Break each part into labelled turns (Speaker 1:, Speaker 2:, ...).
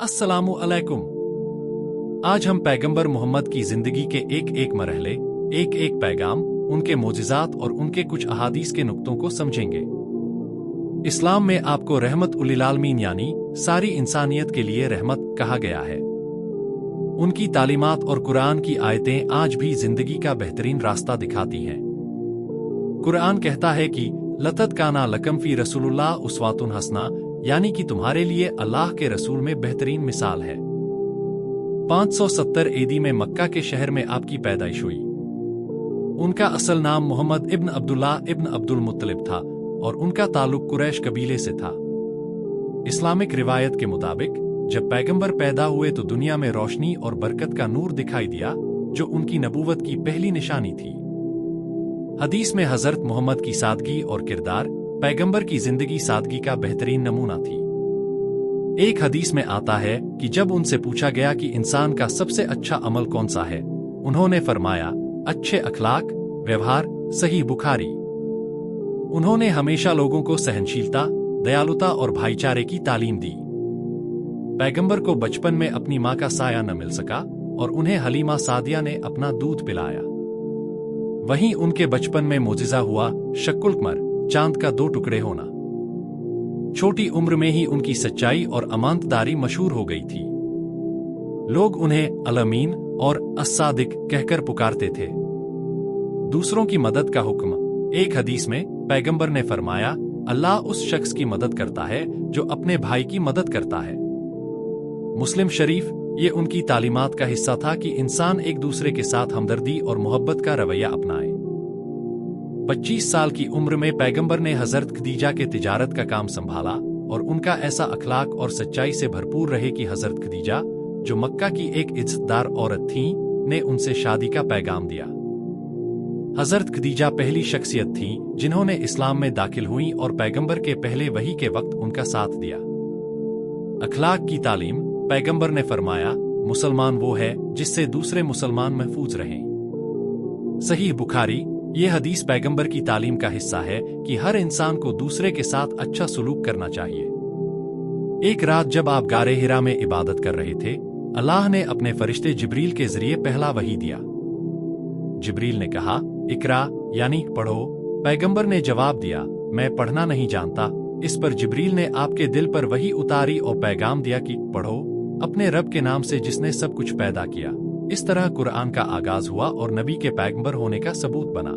Speaker 1: अस्सलामु अलैकुम। आज हम पैगंबर मोहम्मद की जिंदगी के एक एक मरहले, एक एक पैगाम, उनके मोजिज़ात और उनके कुछ अहादीस के नुक्तों को समझेंगे। इस्लाम में आपको रहमत उलिल आलमीन यानी सारी इंसानियत के लिए रहमत कहा गया है। उनकी तालीमात और कुरान की आयतें आज भी जिंदगी का बेहतरीन रास्ता दिखाती हैं। कुरान कहता है कि लक़द काना लकुम फ़ी रसूलिल्लाह उस्वतुन हसना, यानी कि तुम्हारे लिए अल्लाह के रसूल में बेहतरीन मिसाल है। 570 एडी में मक्का के शहर में आपकी पैदाइश हुई। उनका असल नाम मोहम्मद इब्न अब्दुल्लाह इब्न अब्दुल मुत्तलिब था और उनका ताल्लुक कुरैश कबीले से था। इस्लामिक रिवायत के मुताबिक जब पैगंबर पैदा हुए तो दुनिया में रोशनी और बरकत का नूर दिखाई दिया, जो उनकी नबूवत की पहली निशानी थी। हदीस में हजरत मोहम्मद की सादगी और किरदार पैगंबर की जिंदगी सादगी का बेहतरीन नमूना थी। एक हदीस में आता है कि जब उनसे पूछा गया कि इंसान का सबसे अच्छा अमल कौन सा है, उन्होंने फरमाया, अच्छे अखलाक, व्यवहार। सही बुखारी। उन्होंने हमेशा लोगों को सहनशीलता, दयालुता और भाईचारे की तालीम दी। पैगंबर को बचपन में अपनी मां का साया न मिल सका और उन्हें हलीमा सादिया ने अपना दूध पिलाया। वहीं उनके बचपन में मोजिज़ा हुआ शक्कुल कमर, चांद का 2 टुकड़े होना। छोटी उम्र में ही उनकी सच्चाई और अमानतदारी मशहूर हो गई थी। लोग उन्हें अल-अमीन और अस-सादिक कहकर पुकारते थे। दूसरों की मदद का हुक्म। एक हदीस में पैगंबर ने फरमाया, अल्लाह उस शख्स की मदद करता है जो अपने भाई की मदद करता है। मुस्लिम शरीफ। ये उनकी तालीमात का हिस्सा था कि इंसान एक दूसरे के साथ हमदर्दी और मोहब्बत का रवैया अपनाए। 25 साल की उम्र में पैगंबर ने हजरत खदीजा के तिजारत का काम संभाला और उनका ऐसा अखलाक और सच्चाई से भरपूर रहे कि हजरत खदीजा, जो मक्का की एक इज्जतदार औरत थीं, ने उनसे शादी का पैगाम दिया। हजरत खदीजा पहली शख्सियत थीं जिन्होंने इस्लाम में दाखिल हुई और पैगंबर के पहले वही के वक्त उनका साथ दिया। अखलाक की तालीम। पैगंबर ने फरमाया, मुसलमान वो है जिससे दूसरे मुसलमान महफूज रहें। सही बुखारी। ये हदीस पैगंबर की तालीम का हिस्सा है कि हर इंसान को दूसरे के साथ अच्छा सलूक करना चाहिए। एक रात जब आप गारे हिरा में इबादत कर रहे थे, अल्लाह ने अपने फरिश्ते जिब्रील के जरिए पहला वही दिया। जिब्रील ने कहा, इकरा यानी पढ़ो। पैगंबर ने जवाब दिया, मैं पढ़ना नहीं जानता। इस पर जिब्रील ने आपके दिल पर वही उतारी और पैगाम दिया कि पढ़ो अपने रब के नाम से जिसने सब कुछ पैदा किया। इस तरह कुरान का आगाज हुआ और नबी के पैगंबर होने का सबूत बना।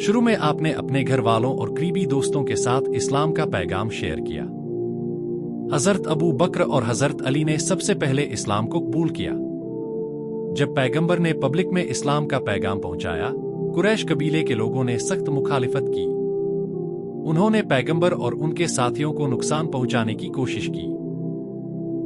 Speaker 1: शुरू में आपने अपने घर वालों और करीबी दोस्तों के साथ इस्लाम का पैगाम शेयर किया। हजरत अबू बकर और हजरत अली ने सबसे पहले इस्लाम को कबूल किया। जब पैगंबर ने पब्लिक में इस्लाम का पैगाम पहुंचाया, कुरैश कबीले के लोगों ने सख्त मुखालिफत की। उन्होंने पैगंबर और उनके साथियों को नुकसान पहुंचाने की कोशिश की।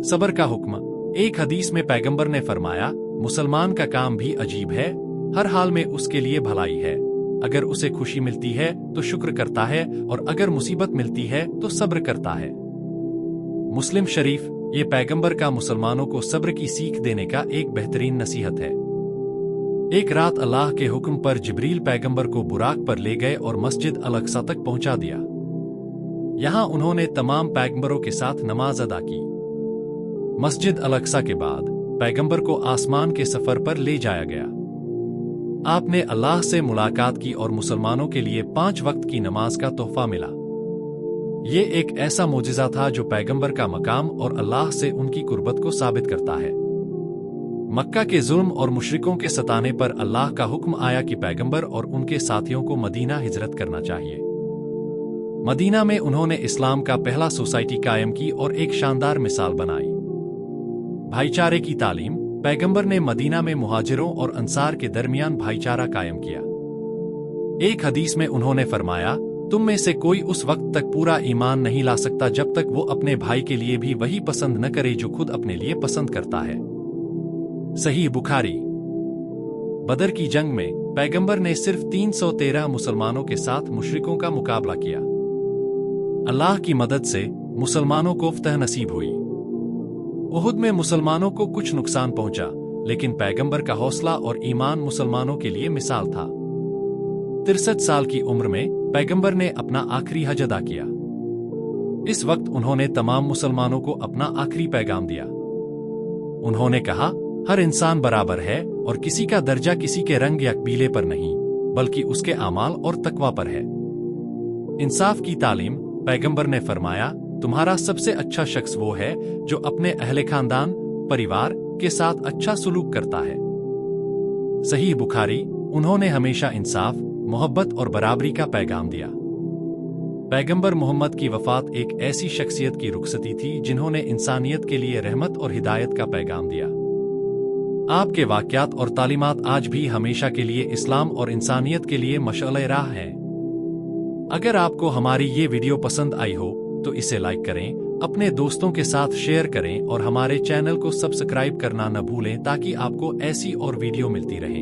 Speaker 1: सब्र का हुक्म। एक हदीस में पैगंबर ने फरमाया, मुसलमान का काम भी अजीब है, हर हाल में उसके लिए भलाई है। अगर उसे खुशी मिलती है तो शुक्र करता है और अगर मुसीबत मिलती है तो सब्र करता है। मुस्लिम शरीफ। ये पैगंबर का मुसलमानों को सब्र की सीख देने का एक बेहतरीन नसीहत है। एक रात अल्लाह के हुक्म पर जिब्रील पैगंबर को बुराक पर ले गए और मस्जिद अल-अक्सा तक पहुंचा दिया। यहां उन्होंने तमाम पैगंबरों के साथ नमाज अदा की। मस्जिद अल-अक्सा के बाद पैगंबर को आसमान के सफर पर ले जाया गया। आपने अल्लाह से मुलाकात की और मुसलमानों के लिए 5 वक्त की नमाज का तोहफा मिला। ये एक ऐसा मोजिज़ा था जो पैगंबर का मकाम और अल्लाह से उनकी कुर्बत को साबित करता है। मक्का के जुल्म और मुशरिकों के सताने पर अल्लाह का हुक्म आया कि पैगंबर और उनके साथियों को मदीना हिजरत करना चाहिए। मदीना में उन्होंने इस्लाम का पहला सोसाइटी कायम की और एक शानदार मिसाल बनाई। भाईचारे की तालीम। पैगंबर ने मदीना में मुहाजिरों और अंसार के दरमियान भाईचारा कायम किया। एक हदीस में उन्होंने फरमाया, तुम में से कोई उस वक्त तक पूरा ईमान नहीं ला सकता जब तक वो अपने भाई के लिए भी वही पसंद न करे जो खुद अपने लिए पसंद करता है। सही बुखारी। बदर की जंग में पैगंबर ने सिर्फ 313 मुसलमानों के साथ मुशरिकों का मुकाबला किया। अल्लाह की मदद से मुसलमानों को फतह नसीब हुई। उहुद में मुसलमानों को कुछ नुकसान पहुंचा, लेकिन पैगंबर का हौसला और ईमान मुसलमानों के लिए मिसाल था। 63 साल की उम्र में पैगंबर ने अपना आखिरी हज अदा किया। इस वक्त उन्होंने तमाम मुसलमानों को अपना आखिरी पैगाम दिया। उन्होंने कहा, हर इंसान बराबर है और किसी का दर्जा किसी के रंग या कबीले पर नहीं, बल्कि उसके आमाल और तकवा पर है। इंसाफ की तालीम। पैगंबर ने फरमाया, तुम्हारा सबसे अच्छा शख्स वो है जो अपने अहले खानदान परिवार के साथ अच्छा सुलूक करता है। सही बुखारी। उन्होंने हमेशा इंसाफ, मोहब्बत और बराबरी का पैगाम दिया। पैगंबर मोहम्मद की वफात एक ऐसी शख्सियत की रुखसती थी जिन्होंने इंसानियत के लिए रहमत और हिदायत का पैगाम दिया। आपके वाक़यात और तालीमात आज भी हमेशा के लिए इस्लाम और इंसानियत के लिए मशअले राह हैं। अगर आपको हमारी ये वीडियो पसंद आई हो तो इसे लाइक करें, अपने दोस्तों के साथ शेयर करें और हमारे चैनल को सब्सक्राइब करना न भूलें ताकि आपको ऐसी और वीडियो मिलती रहे।